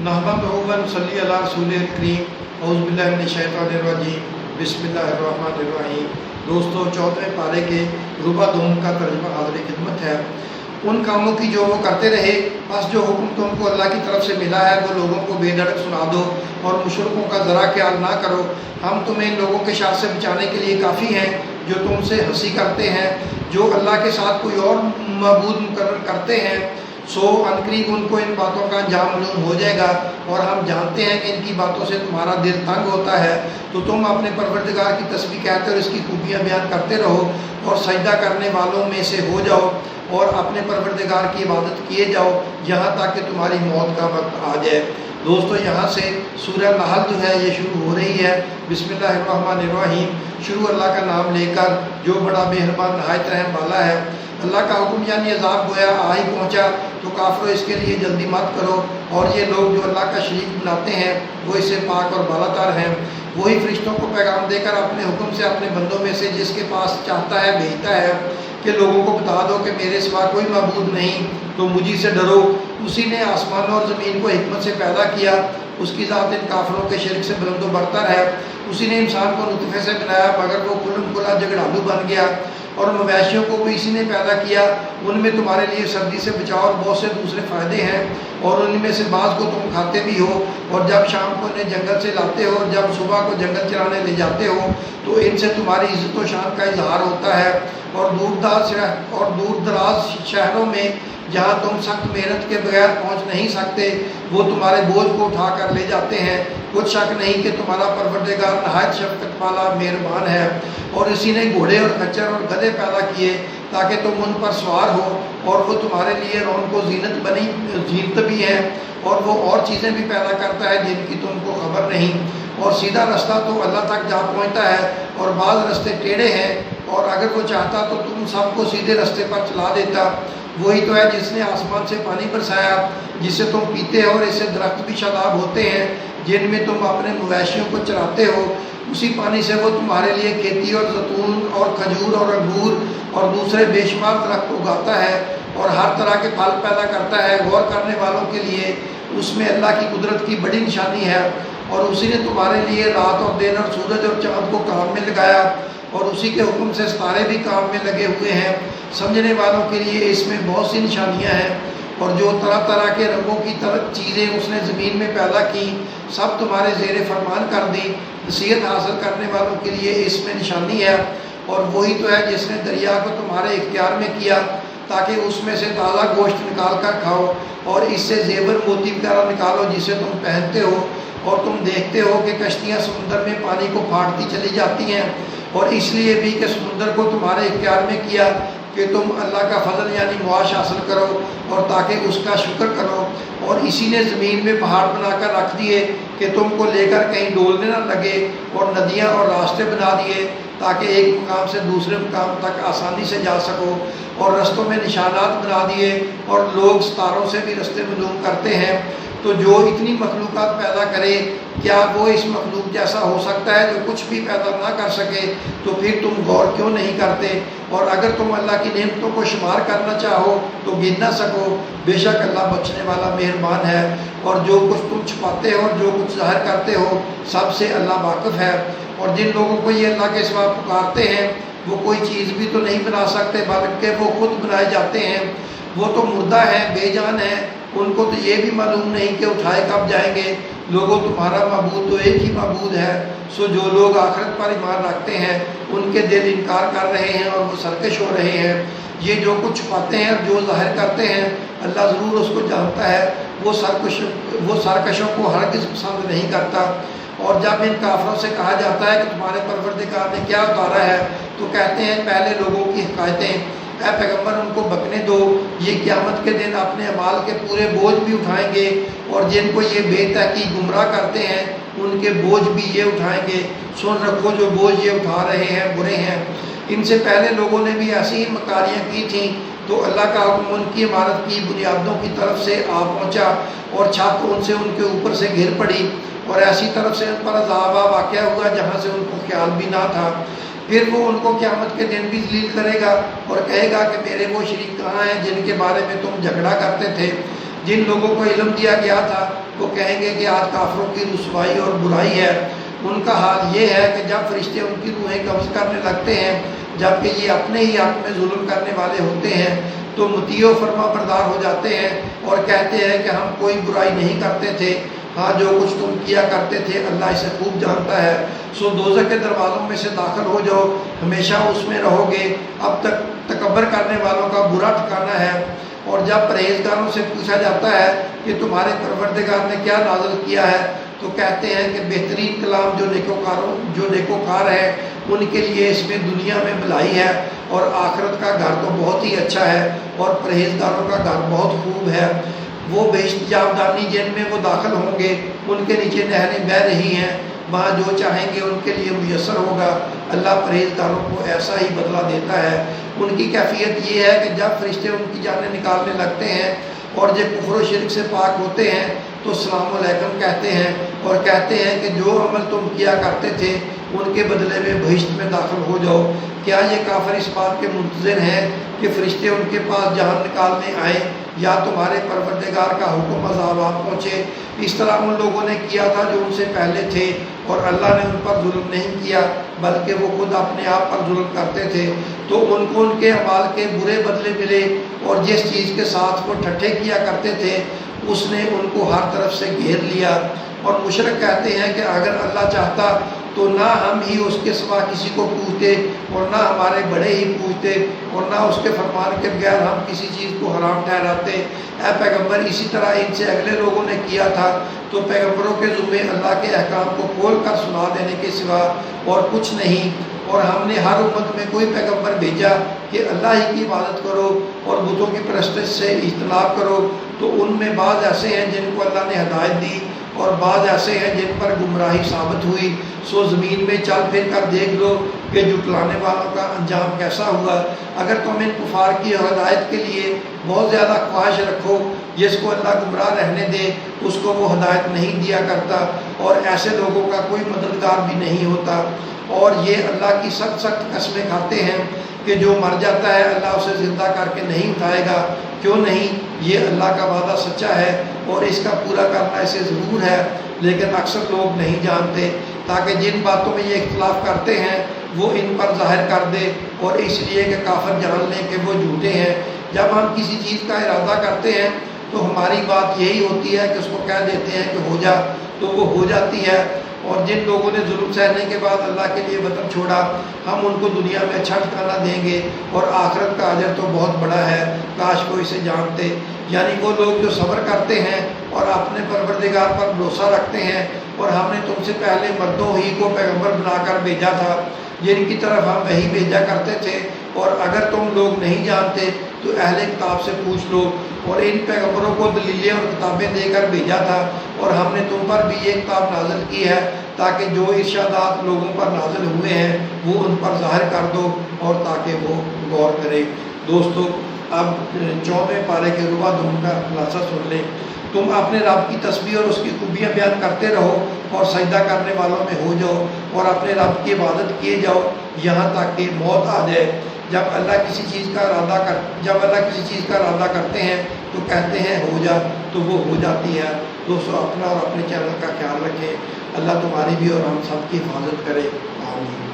नहमदुहु व नसल्ली अला रसूलिल करीम औज़ु बिल्लाहि मिनश शैतानिर रजीम बिस्मिल्लाहिर रहमानिर रहीम। दोस्तों, 14वें पारे के रुबा दोम का तर्जुमा हाज़िर खिदमत है। उन कामों की जो वो करते रहे, बस जो हुक्म तुमको अल्लाह की तरफ से मिला है वो लोगों को बेधड़क सुना दो और मुशरिकों का ज़रा ख्याल ना करो। हम तुम्हें इन लोगों के शर से बचाने के लिए काफ़ी हैं जो तुमसे हंसी करते हैं, जो अल्लाह के साथ कोई और मबूद मुकर्रर करते हैं। सो अनकरीब उनको इन बातों का अंजाम मालूम हो जाएगा और हम जानते हैं कि इनकी बातों से तुम्हारा दिल तंग होता है, तो तुम अपने परवरदिगार की तस्बीह कहते और इसकी खूबियाँ बयान करते रहो और सजदा करने वालों में से हो जाओ और अपने परवरदिगार की इबादत किए जाओ यहाँ तक कि तुम्हारी मौत का वक्त आ जाए। दोस्तों, यहाँ से सूरह नहल जो है ये शुरू हो रही है। बिस्मिल्लाहिर्रहमानिर्रहीम, शुरू अल्लाह का नाम लेकर जो बड़ा मेहरबान नहायत रहम वाला है। अल्लाह का हुक्म यानी अज़ाब गोया आ ही पहुँचा तो काफिरों इसके लिए जल्दी मत करो, और ये लोग जो अल्लाह का शरीक बनाते हैं वो इससे पाक और बालातर हैं। वही फरिश्तों को पैगाम देकर अपने हुक्म से अपने बंदों में से जिसके पास चाहता है भेजता है कि लोगों को बता दो कि मेरे सिवा कोई मबूद नहीं, तो मुझी से डरो। उसी ने आसमान और ज़मीन को हिकमत से पैदा किया, उसकी ज़ात इन काफिरों के शिरक से बुलंद व बरतर है। उसी ने इंसान को नुतफ़े से बनाया मगर वो कुल्लम कुल्ला झगड़ालू बन गया, और मवेशियों को भी इसी ने पैदा किया। उनमें तुम्हारे लिए सर्दी से बचाव और बहुत से दूसरे फ़ायदे हैं, और उनमें से बाज़ को तुम खाते भी हो। और जब शाम को इन्हें जंगल से लाते हो और जब सुबह को जंगल चराने ले जाते हो तो इनसे तुम्हारी इज़्ज़त व शान का इजहार होता है। और दूर दराज शहरों में जहाँ तुम सख्त मेहनत के बगैर पहुँच नहीं सकते, वो तुम्हारे बोझ को उठा कर ले जाते हैं। कुछ शक नहीं कि तुम्हारा परवरदिगार नहायत शफ़क़त वाला मेहरबान है। और इसी ने घोड़े और खच्चर और गधे पैदा किए ताकि तुम उन पर सवार हो, और वो तुम्हारे लिए रौनक व जीनत भी है। और वो और चीज़ें भी पैदा करता है जिनकी तुमको खबर नहीं। और सीधा रास्ता तो अल्लाह तक जा पहुँचता है, और बाज़ रास्ते टेढ़े हैं, और अगर वो चाहता तो तुम सबको सीधे रास्ते पर चला देता। वही तो है जिसने आसमान से पानी बरसाया जिससे तुम पीते हो, और इससे दरख्त भी शादाब होते हैं जिनमें तुम अपने मवेशियों को चराते हो। उसी पानी से वो तुम्हारे लिए खेती और जैतून और खजूर और अंगूर और दूसरे बेशुमार दरख्त उगाता है और हर तरह के फल पैदा करता है। गौर करने वालों के लिए उसमें अल्लाह की कुदरत की बड़ी निशानी है। और उसी ने तुम्हारे लिए रात और दिन और सूरज और चाँद को काम में लगाया, और उसी के हुक्म से सितारे भी काम में लगे हुए हैं। समझने वालों के लिए इसमें बहुत सी निशानियां हैं। और जो तरह तरह के रंगों की तरह चीज़ें उसने ज़मीन में पैदा की, सब तुम्हारे ज़ेर फरमान कर दी। नसीहत हासिल करने वालों के लिए इसमें निशानी है। और वही तो है जिसने दरिया को तुम्हारे इख्तियार में किया ताकि उसमें से ताज़ा गोश्त निकाल कर खाओ, और इससे ज़ेवर मोती वगैरह निकालो जिसे तुम पहनते हो। और तुम देखते हो कि कश्तियाँ समुंदर में पानी को फाड़ती चली जाती हैं, और इसलिए भी कि समुंदर को तुम्हारे इख्तियार में किया कि तुम अल्लाह का फजल यानी मुआश हासिल करो और ताकि उसका शुक्र करो। और इसी ने ज़मीन में पहाड़ बनाकर रख दिए कि तुमको लेकर कहीं डोलने ना लगे, और नदियाँ और रास्ते बना दिए ताकि एक मुकाम से दूसरे मुकाम तक आसानी से जा सको। और रस्तों में निशानात बना दिए, और लोग सितारों से भी रास्ते मालूम करते हैं। तो जो इतनी मखलूक़ात पैदा करे, क्या वो इस मखलूक जैसा हो सकता है जो कुछ भी पैदा ना कर सके? तो फिर तुम गौर क्यों नहीं करते? और अगर तुम अल्लाह की नेमतों को शुमार करना चाहो तो गिन ना सको। बेशक अल्लाह बख्शने वाला मेहरबान है। और जो कुछ तुम छुपाते हो और जो कुछ ज़ाहिर करते हो सबसे अल्लाह वाकिफ़ है। और जिन लोगों को ये अल्लाह के सिवा पुकारते हैं वो कोई चीज़ भी तो नहीं बना सकते, बल्कि वो खुद बनाए जाते हैं। वो तो मुर्दा है, बेजान है, उनको तो ये भी मालूम नहीं कि उठाए कब जाएंगे। लोगों, तुम्हारा मबूद तो एक ही मबूद है। सो जो लोग आखिरत पर ईमान रखते हैं उनके दिल इनकार कर रहे हैं और वो सरकश हो रहे हैं। ये जो कुछ छुपाते हैं और जो ज़ाहिर करते हैं अल्लाह ज़रूर उसको जानता है। वो सरकशों को हरगिज़ पसंद नहीं करता। और जब इन काफरों से कहा जाता है कि तुम्हारे परवरदिगार ने क्या उतारा है, तो कहते हैं पहले लोगों की हिकायतें। ऐ पैगम्बर, उनको बकने दो, ये क़यामत के दिन अपने अमाल के पूरे बोझ भी उठाएंगे, और जिनको ये बेतहकीक गुमराह करते हैं उनके बोझ भी ये उठाएंगे। सुन रखो, जो बोझ ये उठा रहे हैं बुरे हैं। इनसे पहले लोगों ने भी ऐसी ही मकारियाँ की थीं, तो अल्लाह का हुक्म उनकी इमारत की बुनियादों की तरफ से आ पहुँचा, और छत उनसे उनके ऊपर से गिर पड़ी, और ऐसी तरफ से उन पर अज़ाब वाक़या हुआ जहाँ से उनको ख्याल भी ना था। फिर वो उनको क़यामत के दिन भी ज़लील करेगा और कहेगा कि मेरे वो शरीक कहाँ हैं जिनके बारे में तुम झगड़ा करते थे। जिन लोगों को इल्म दिया गया था وہ کہیں گے کہ آج کافروں کی رسوائی اور برائی ہے۔ ان کا حال یہ ہے کہ جب فرشتے ان کی روحیں قبض کرنے لگتے ہیں جبکہ یہ اپنے ہی حق میں ظلم کرنے والے ہوتے ہیں تو مطیع و فرما بردار ہو جاتے ہیں اور کہتے ہیں کہ ہم کوئی برائی نہیں کرتے تھے، ہاں جو کچھ تم کیا کرتے تھے اللہ اسے خوب جانتا ہے۔ سو دوزخ کے دروازوں میں سے داخل ہو جاؤ، ہمیشہ اس میں رہو گے، اب تک تکبر کرنے والوں کا برا ٹھکانہ ہے۔ اور جب پرہیزگاروں سے پوچھا جاتا ہے کہ تمہارے پروردگار نے کیا نازل کیا ہے تو کہتے ہیں کہ بہترین کلام جو نیکوکار ہے ان کے لیے اس میں دنیا میں بھلائی ہے اور آخرت کا گھر تو بہت ہی اچھا ہے اور پرہیزگاروں کا گھر بہت خوب ہے۔ وہ بہشت جاودانی جن میں وہ داخل ہوں گے ان کے نیچے نہریں بہہ رہی ہیں، وہاں جو چاہیں گے ان کے لیے میسر ہوگا۔ اللہ پرہیزگاروں کو ایسا ہی بدلہ دیتا ہے۔ ان کی کیفیت یہ ہے کہ جب فرشتے ان کی جانیں نکالنے لگتے ہیں اور جب کفر و شرک سے پاک ہوتے ہیں تو السلام علیکم کہتے ہیں اور کہتے ہیں کہ جو عمل تم کیا کرتے تھے ان کے بدلے میں بہشت میں داخل ہو جاؤ۔ کیا یہ کافر اس بات کے منتظر ہیں کہ فرشتے ان کے پاس جان نکالنے آئیں یا تمہارے پروردگار کا حکم عذاب آپ پہنچے؟ اس طرح ان لوگوں نے کیا تھا جو ان سے پہلے تھے اور اللہ نے ان پر ظلم نہیں کیا بلکہ وہ خود اپنے آپ پر ظلم کرتے تھے، تو ان کو ان کے اعمال کے برے بدلے ملے اور جس چیز کے ساتھ وہ ٹھٹھے کیا کرتے تھے اس نے ان کو ہر طرف سے گھیر لیا۔ اور مشرک کہتے ہیں کہ اگر اللہ چاہتا تو نہ ہم ہی اس کے سوا کسی کو پوچھتے اور نہ ہمارے بڑے ہی پوچھتے اور نہ اس کے فرمان کے بغیر ہم کسی چیز کو حرام ٹھہراتے۔ اے پیغمبر اسی طرح ان سے اگلے لوگوں نے کیا تھا، تو پیغمبروں کے ذمے اللہ کے احکام کو کھول کر سنا دینے کے سوا اور کچھ نہیں۔ اور ہم نے ہر امت میں کوئی پیغمبر بھیجا کہ اللہ ہی کی عبادت کرو اور بتوں کی پرستش سے اجتناب کرو، تو ان میں بعض ایسے ہیں جن کو اللہ نے ہدایت دی اور بعض ایسے ہیں جن پر گمراہی ثابت ہوئی۔ سو زمین میں چل پھر کر دیکھ لو کہ جھٹلانے والوں کا انجام کیسا ہوا۔ اگر تم ان کفار کی ہدایت کے لیے بہت زیادہ خواہش رکھو، جس کو اللہ گمراہ رہنے دے اس کو وہ ہدایت نہیں دیا کرتا اور ایسے لوگوں کا کوئی مددگار بھی نہیں ہوتا۔ اور یہ اللہ کی سخت قسمیں کھاتے ہیں کہ جو مر جاتا ہے اللہ اسے زندہ کر کے نہیں اٹھائے گا۔ کیوں نہیں؟ یہ اللہ کا وعدہ سچا ہے اور اس کا پورا کرنا اسے ضرور ہے، لیکن اکثر لوگ نہیں جانتے، تاکہ جن باتوں میں یہ اختلاف کرتے ہیں وہ ان پر ظاہر کر دے، اور اس لیے کہ کافر جان لیں کہ وہ جھوٹے ہیں۔ جب ہم کسی چیز کا ارادہ کرتے ہیں تو ہماری بات یہی ہوتی ہے کہ اس کو کہہ دیتے ہیں کہ ہو جا، تو وہ ہو جاتی ہے۔ اور جن لوگوں نے ظلم سہنے کے بعد اللہ کے لیے وطن چھوڑا ہم ان کو دنیا میں اچھا ٹھکانہ دیں گے اور آخرت کا اجر تو بہت بڑا ہے، کاش کو اسے جانتے۔ یعنی وہ لوگ جو صبر کرتے ہیں اور اپنے پروردگار پر بھروسہ رکھتے ہیں، اور ہم نے تم سے پہلے مردوں ہی کو پیغمبر بنا کر بھیجا تھا جن کی طرف ہم وحی بھیجا کرتے تھے، اور اگر تم لوگ نہیں جانتے تو اہل کتاب سے پوچھ لو، اور ان پیغمبروں کو دلیلیں اور کتابیں دے کر بھیجا تھا، اور ہم نے تم پر بھی یہ کتاب نازل کی ہے تاکہ جو ارشادات لوگوں پر نازل ہوئے ہیں وہ ان پر ظاہر کر دو اور تاکہ وہ غور کرے۔ دوستو اب 14ویں پارے کے ربع دوم کا خلاصہ سن لیں۔ تم اپنے رب کی تسبیح اور اس کی خوبیاں بیان کرتے رہو اور سجدہ کرنے والوں میں ہو جاؤ اور اپنے رب کی عبادت کیے جاؤ یہاں تک کہ موت آ جائے۔ جب اللہ کسی چیز کا ارادہ کرتے ہیں تو کہتے ہیں ہو جا، تو وہ ہو جاتی ہے۔ دوستو اپنا اور اپنے چینل کا خیال رکھیں۔ اللہ تمہاری بھی اور ہم سب کی حفاظت کرے۔ آمین۔